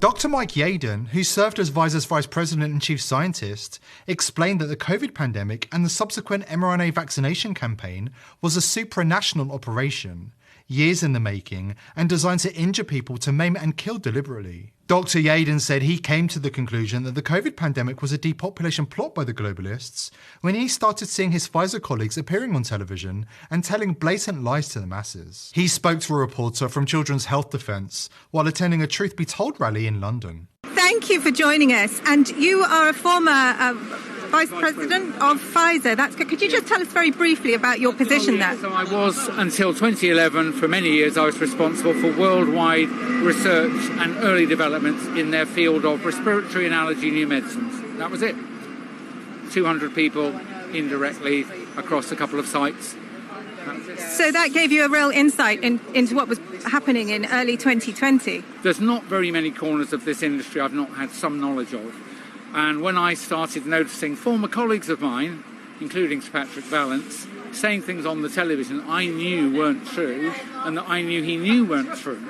Dr. Mike Yaden, who served as Pfizer's vice president and chief scientist, explained that the COVID pandemic and the subsequent mRNA vaccination campaign was a supranational operation, years in the making, and designed to injure people, to maim and kill deliberately. Dr. Yaden said he came to the conclusion that the COVID pandemic was a depopulation plot by the globalists when he started seeing his Pfizer colleagues appearing on television and telling blatant lies to the masses. He spoke to a reporter from Children's Health Defence while attending a Truth Be Told rally in London. Thank you for joining us. And you are a former Vice President of Pfizer. Could you just tell us very briefly about your position there? So I was, until 2011, for many years, I was responsible for worldwide research and early developments in their field of respiratory and allergy new medicines. That was it. 200 people indirectly across a couple of sites. So that gave you a real insight into what was happening in early 2020. There's not very many corners of this industry I've not had some knowledge of. And when I started noticing former colleagues of mine, including Sir Patrick Vallance, saying things on the television I knew weren't true and that I knew he knew weren't true,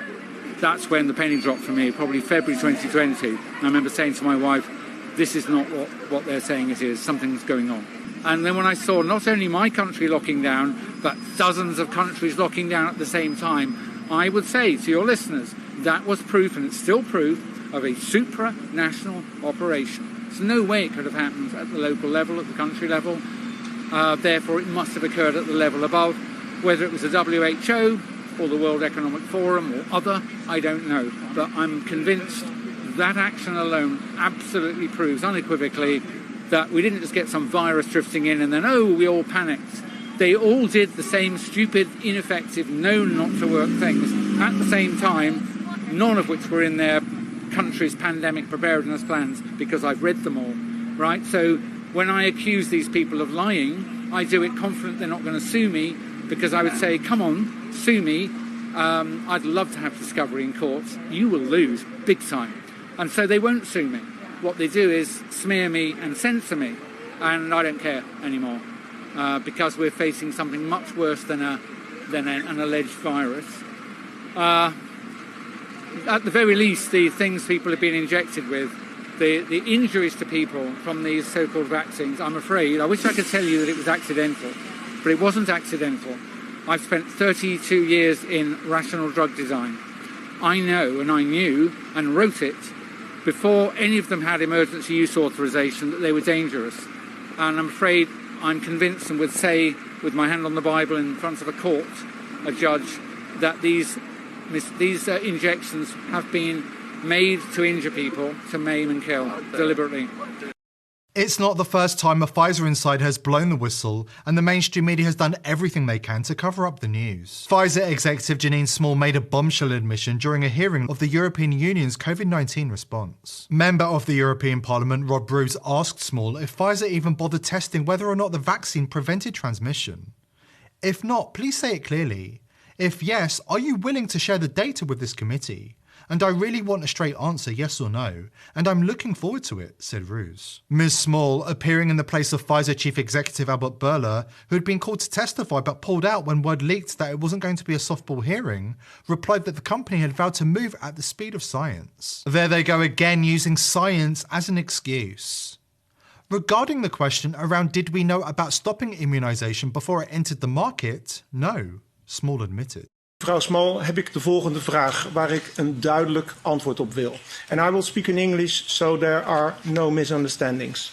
that's when the penny dropped for me, probably February 2020. I remember saying to my wife, this is not what they're saying it is, something's going on. And then when I saw not only my country locking down, but dozens of countries locking down at the same time, I would say to your listeners, that was proof, and it's still proof, of a supranational operation. There's no way it could have happened at the local level, at the country level. Therefore, it must have occurred at the level above. Whether it was the WHO or the World Economic Forum or other, I don't know. But I'm convinced that action alone absolutely proves unequivocally that we didn't just get some virus drifting in and then, we all panicked. They all did the same stupid, ineffective, known not to work things at the same time, none of which were in their country's pandemic preparedness plans, because I've read them all, right? So when I accuse these people of lying, I do it confident they're not going to sue me, because I would say, come on, sue me. I'd love to have discovery in courts. You will lose big time. And so they won't sue me. What they do is smear me and censor me, and I don't care anymore, because we're facing something much worse than an alleged virus. At the very least, the things people have been injected with, the injuries to people from these so-called vaccines, I'm afraid, I wish I could tell you that it was accidental, but it wasn't accidental. I've spent 32 years in rational drug design. I know, and I knew, and wrote it, before any of them had emergency use authorization, that they were dangerous. And I'm afraid I'm convinced and would say, with my hand on the Bible in front of a court, a judge, that these injections have been made to injure people, to maim and kill, deliberately. It's not the first time a Pfizer insider has blown the whistle, and the mainstream media has done everything they can to cover up the news. Pfizer executive Janine Small made a bombshell admission during a hearing of the European Union's COVID-19 response. Member of the European Parliament Rod Bruce asked Small if Pfizer even bothered testing whether or not the vaccine prevented transmission. If not, please say it clearly. If yes, are you willing to share the data with this committee? And I really want a straight answer, yes or no, and I'm looking forward to it, said Roos. Ms. Small, appearing in the place of Pfizer chief executive Albert Bourla, who had been called to testify but pulled out when word leaked that it wasn't going to be a softball hearing, replied that the company had vowed to move at the speed of science. There they go again, using science as an excuse. Regarding the question around did we know about stopping immunisation before it entered the market, no, Small admitted. Mevrouw Small, heb ik de volgende vraag waar ik een duidelijk antwoord op wil. And I will speak in English so there are no misunderstandings.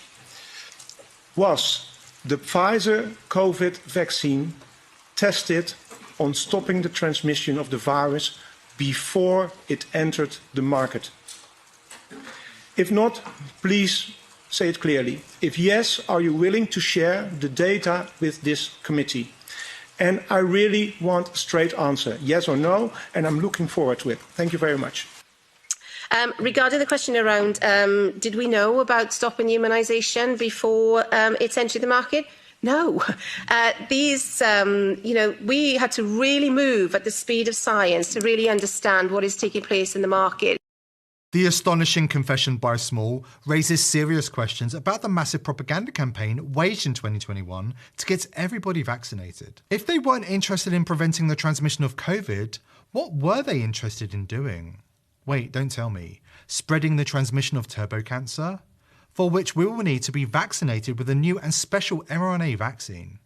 Was the Pfizer COVID vaccine tested on stopping the transmission of the virus before it entered the market? If not, please say it clearly. If yes, are you willing to share the data with this committee? And I really want a straight answer, yes or no, and I'm looking forward to it. Thank you very much. Regarding the question around did we know about stopping immunisation before it's entered the market? No. We had to really move at the speed of science to really understand what is taking place in the market. The astonishing confession by Small raises serious questions about the massive propaganda campaign waged in 2021 to get everybody vaccinated. If they weren't interested in preventing the transmission of COVID, what were they interested in doing? Wait, don't tell me. Spreading the transmission of turbo cancer? For which we will need to be vaccinated with a new and special mRNA vaccine.